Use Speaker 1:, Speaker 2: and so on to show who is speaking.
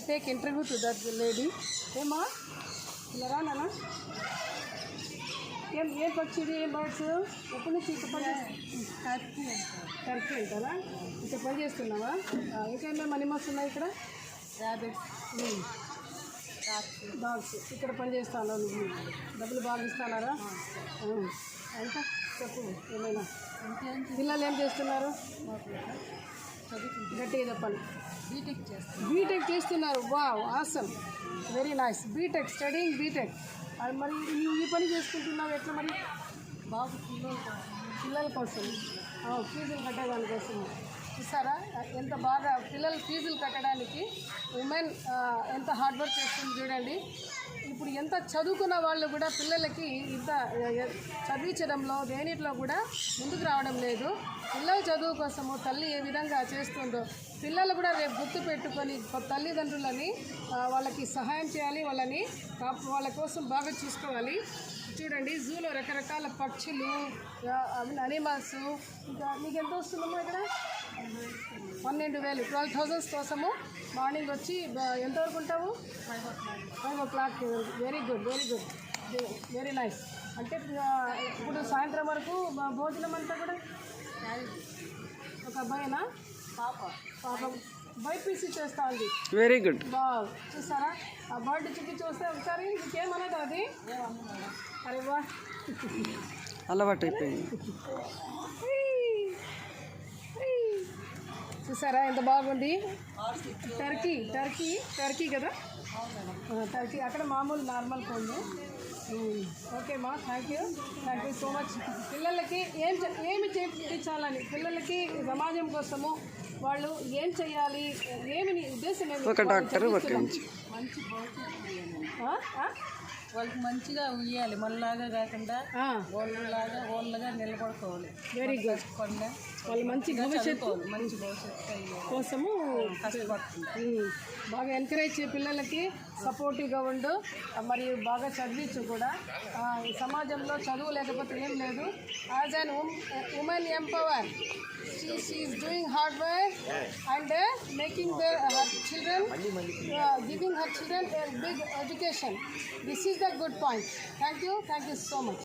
Speaker 1: Take interview to that lady. ఏమా ఇలా రా నాన్న. ఏం పక్షిది, ఏం బర్డ్స్, ఎప్పటి నుంచి ఇక్కడ పని టర్కీ అంటారా? ఇక్కడ పని చేస్తున్నావా? ఇంకేమేమి అనిమల్స్ ఉన్నాయి ఇక్కడ?
Speaker 2: Rabbits,
Speaker 1: dogs. ఇక్కడ పని చేస్తాను. డబ్బులు బాగా ఇస్తున్నారా? ఇంకా చెప్పు ఏమైనా. పిల్లలు ఏం చేస్తున్నారు? గట్టిగా చెప్పాలి. బీటెక్ చేస్తున్నారు. Wow, awesome, very nice. BTech, studying BTech. అది మరి ఈ పని చేసుకుంటున్నావు ఎట్లా మరి?
Speaker 2: బాబు
Speaker 1: పిల్లల కోసం, ఫీజులు కట్టేదానికోసం. చూసారా ఎంత బాగా పిల్లల ఫీజులు కట్టడానికి ఉమెన్ ఎంత హార్డ్ వర్క్ చేస్తుంది చూడండి. ఇప్పుడు ఎంత చదువుకున్న వాళ్ళు కూడా పిల్లలకి ఇంత చదివించడంలో దేనిట్లో కూడా ముందుకు రావడం లేదు. పిల్లల చదువు కోసము తల్లి ఏ విధంగా చేస్తుందో పిల్లలు కూడా రేపు గుర్తు పెట్టుకొని తల్లిదండ్రులని వాళ్ళకి సహాయం చేయాలి, వాళ్ళ కోసం బాగా చూసుకోవాలి. చూడండి జూలో రకరకాల పక్షులు, అనిమల్స్. ఇంకా మీకు ఎంత వస్తుందమ్మా ఇక్కడ? 12,000, 12,000 కోసము మార్నింగ్ వచ్చి ఎంతవరకు ఉంటావు? 5 o'clock. Very good, very good, very nice. అంటే ఇప్పుడు సాయంత్రం వరకు భోజనం అంతా కూడా ఒక అబ్బాయినా పాప బైపీసీ చేస్తా ఉంది.
Speaker 3: Very good.
Speaker 1: బాగా చూస్తారా ఆ బర్డ్ చుట్టి చూస్తే ఒకసారి ఇంకేమన్నది అది? అరే వా,
Speaker 3: అలవాటు అయిపోయింది.
Speaker 1: చూసారా ఎంత బాగుంది. టర్కీ కదా? టర్కీ. అక్కడ మామూలు నార్మల్ కోళ్ళు. ఓకే మా, థ్యాంక్ యూ సో మచ్. పిల్లలకి ఏమి చేయించాలని, పిల్లలకి సమాజం కోసము వాళ్ళు ఏం చేయాలి, ఏమి ఉద్దేశం ఏమి?
Speaker 3: ఒక డాక్టర్, ఒక
Speaker 2: మంచి వాళ్ళకి మంచిగా ఉయ్యాలి, మనలాగా కాకుండా వాళ్ళగా నిలబడుకోవాలి.
Speaker 1: Very good. వాళ్ళు మంచి భవిష్యత్తు కోసము బాగా ఎంకరేజ్ చేయ, పిల్లలకి సపోర్టివ్గా ఉండు, మరియు బాగా చదివించు కూడా. ఈ సమాజంలో చదువు లేకపోతే ఏం లేదు. As an women empower, she is doing hard work and making her children, giving her children a big education. This is the good point. Thank you so much.